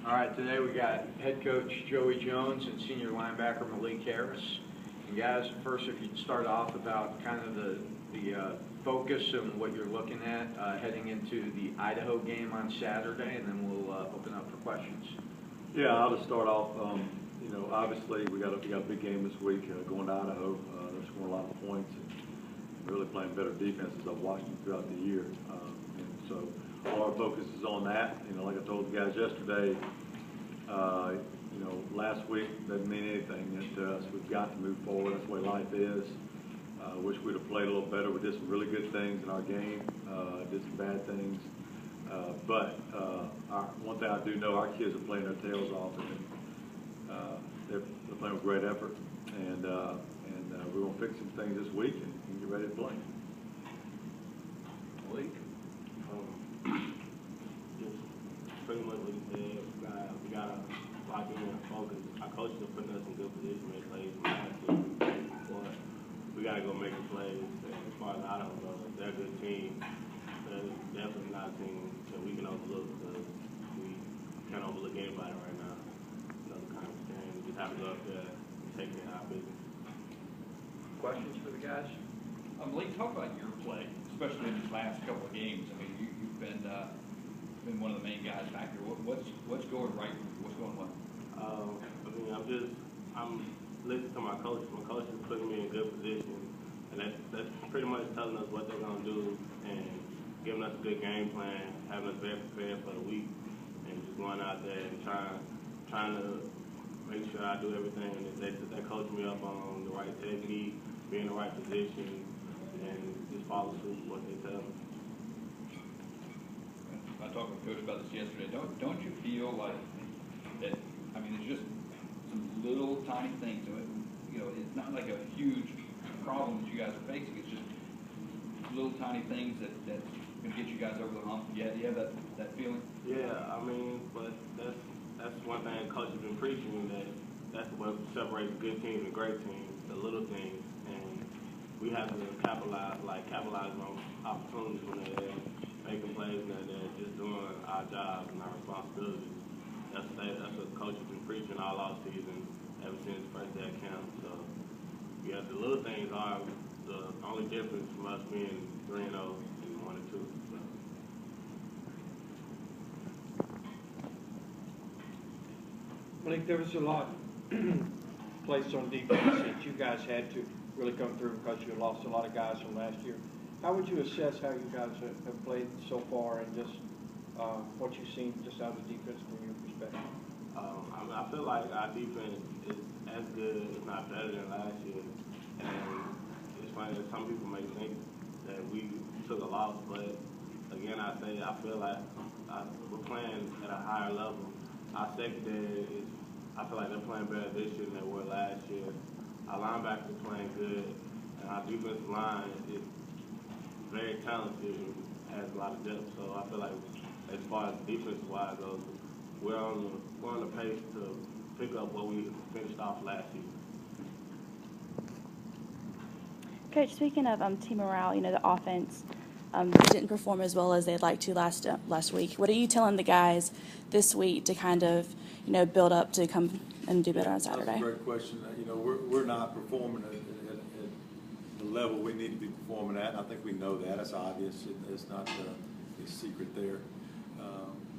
All right, today we got head coach Joey Jones and senior linebacker Maleki. And guys, first if you'd start off about kind of the focus and what you're looking at heading into the Idaho game on Saturday, and then we'll open up for questions. Yeah, I'll just start off. Obviously we got a big game this week going to Idaho. They're scoring a lot of points and really playing better defenses. I've watched them throughout the year, and so all our focus is on that. Like I told the guys yesterday, last week doesn't mean anything to us. We've got to move forward. That's the way life is. Wish we'd have played a little better. We did some really good things in our game, did some bad things. But one thing I do know, our kids are playing their tails off, and they're playing with great effort. And we're going to fix some things this week and get ready to play. Week. Just pretty much what he said. We got to lock in and focus. Our coaches are putting us in good position to make plays. But we got to go make the plays. As far as Idaho goes, they're a good team. They're definitely not a team that we can overlook, because we can't overlook anybody right now. Another conference game. We just have to go up there and take care of our business. Questions for the guys? Maleki, talk about your play, especially in these last couple of games. I mean, you've been one of the main guys back here. What's going right? What's going well? I'm listening to my coaches. My coaches are putting me in good position, and that's pretty much telling us what they're going to do and giving us a good game plan, having us very prepared for the week, and just going out there and trying to make sure I do everything that they coach me up on, the right technique, be in the right position, and just follow suit what they tell me. I talked with Coach about this yesterday. Don't you feel like that? I mean, it's just some little tiny things. It's not like a huge problem that you guys are facing. It's just little tiny things that can get you guys over the hump. Yeah, do you have that feeling? Yeah, but that's one thing Coach has been preaching, that's what separates good teams and great teams, the little things, and we have to capitalize on opportunities when they're there, making plays and they're just doing our jobs and our responsibilities. That's what Coach has been preaching all off season, ever since first day of camp. So yeah, the little things are the only difference from us being 3-0 and 1-2. So. Maleki, there was a lot placed on defense that you guys had to really come through because you lost a lot of guys from last year. How would you assess how you guys have played so far, and just what you've seen just out of the defense from your perspective? I feel like our defense is as good, if not better, than last year. And it's funny that some people may think that we took a loss, but again, I feel like we're playing at a higher level. Our secondary I feel like they're playing better this year than they were last year. Our linebackers are playing good, and our defensive line is very talented and has a lot of depth. So I feel like as far as defensive-wise goes, we're on the pace to pick up what we finished off last season. Coach, speaking of team morale, the offense didn't perform as well as they'd like to last week. What are you telling the guys this week to kind of, build up to come and do better on Saturday? That's a great question. We're not performing at the level we need to be performing at. And I think we know that. It's obvious. It's not a secret there.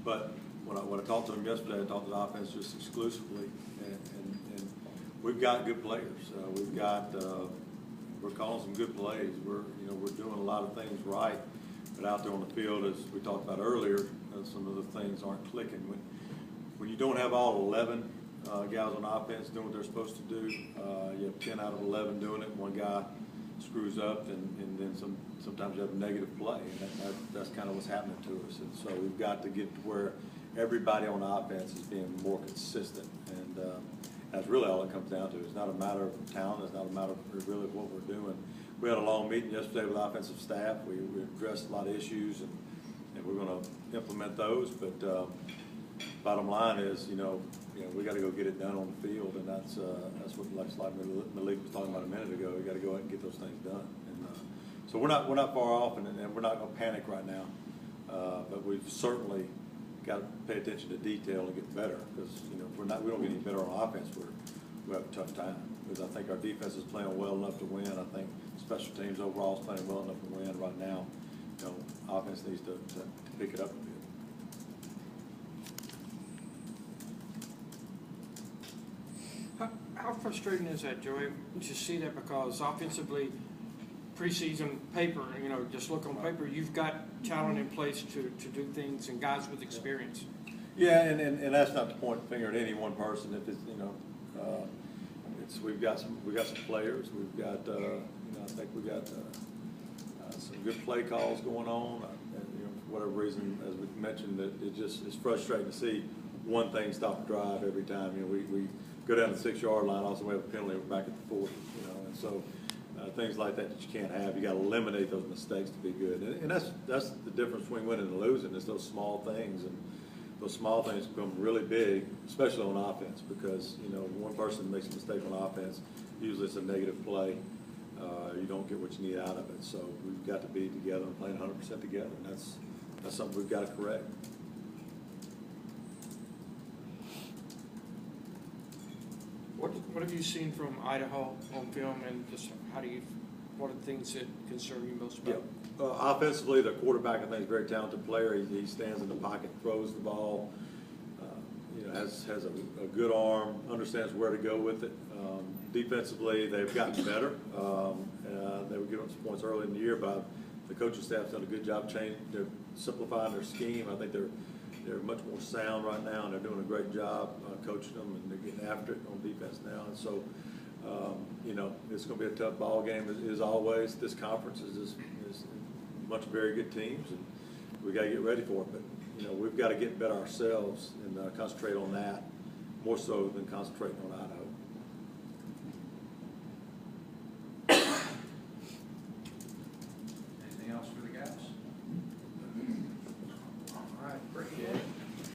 But when I talked to them yesterday, I talked to the offense just exclusively, and we've got good players. We're calling some good plays. We're doing a lot of things right, but out there on the field, as we talked about earlier, some of the things aren't clicking. When you don't have all 11 guys on offense doing what they're supposed to do, you have 10 out of 11 doing it, and one guy screws up, and then sometimes you have a negative play, and that's kind of what's happening to us. And so we've got to get to where everybody on offense is being more consistent, and that's really all it comes down to. It's not a matter of talent. It's not a matter of really what we're doing. We had a long meeting yesterday with offensive staff. We addressed a lot of issues, and we're going to implement those. But bottom line is, we got to go get it done on the field, and that's what like Maleki was talking about a minute ago. We got to go out and get those things done. And so we're not far off, and we're not going to panic right now. But we've certainly got to pay attention to detail and get better, because, you know, if we don't get any better on offense, we have a tough time. Because I think our defense is playing well enough to win. I think special teams overall is playing well enough to win right now. You know, offense needs to pick it up a bit. How frustrating is that, Joey, to see that? Because offensively, preseason paper, you know, just look on paper, you've got talent in place to do things and guys with experience. Yeah, and that's not to point the finger at any one person. If it's, you know, we've got some players. We've got you know, I think we got some good play calls going on. And, you know, for whatever reason, as we mentioned, it's frustrating to see one thing stop a drive every time. You know, we go down the 6-yard line. Also, we have a penalty. We're back at the 40. You know, and so things like that you can't have. You got to eliminate those mistakes to be good. And that's the difference between winning and losing. Is those small things, and those small things become really big, especially on offense, because, you know, one person makes a mistake on offense, usually it's a negative play. You don't get what you need out of it. So we've got to be together and playing 100% together, and that's something we've got to correct. What have you seen from Idaho on film, and just what are the things that concern you most about? Yeah. Offensively, the quarterback, I think, is a very talented player. He stands in the pocket, throws the ball, you know, has a good arm, understands where to go with it. Defensively, they've gotten better. They were giving us points early in the year, but the coaching staff's done a good job they're simplifying their scheme. I think they're much more sound right now, and they're doing a great job coaching them, and they're getting after it on defense now. And so, you know, it's going to be a tough ball game as always. This conference is a bunch of very good teams, and we got to get ready for it. But, you know, we've got to get better ourselves and concentrate on that more so than concentrating on Idaho.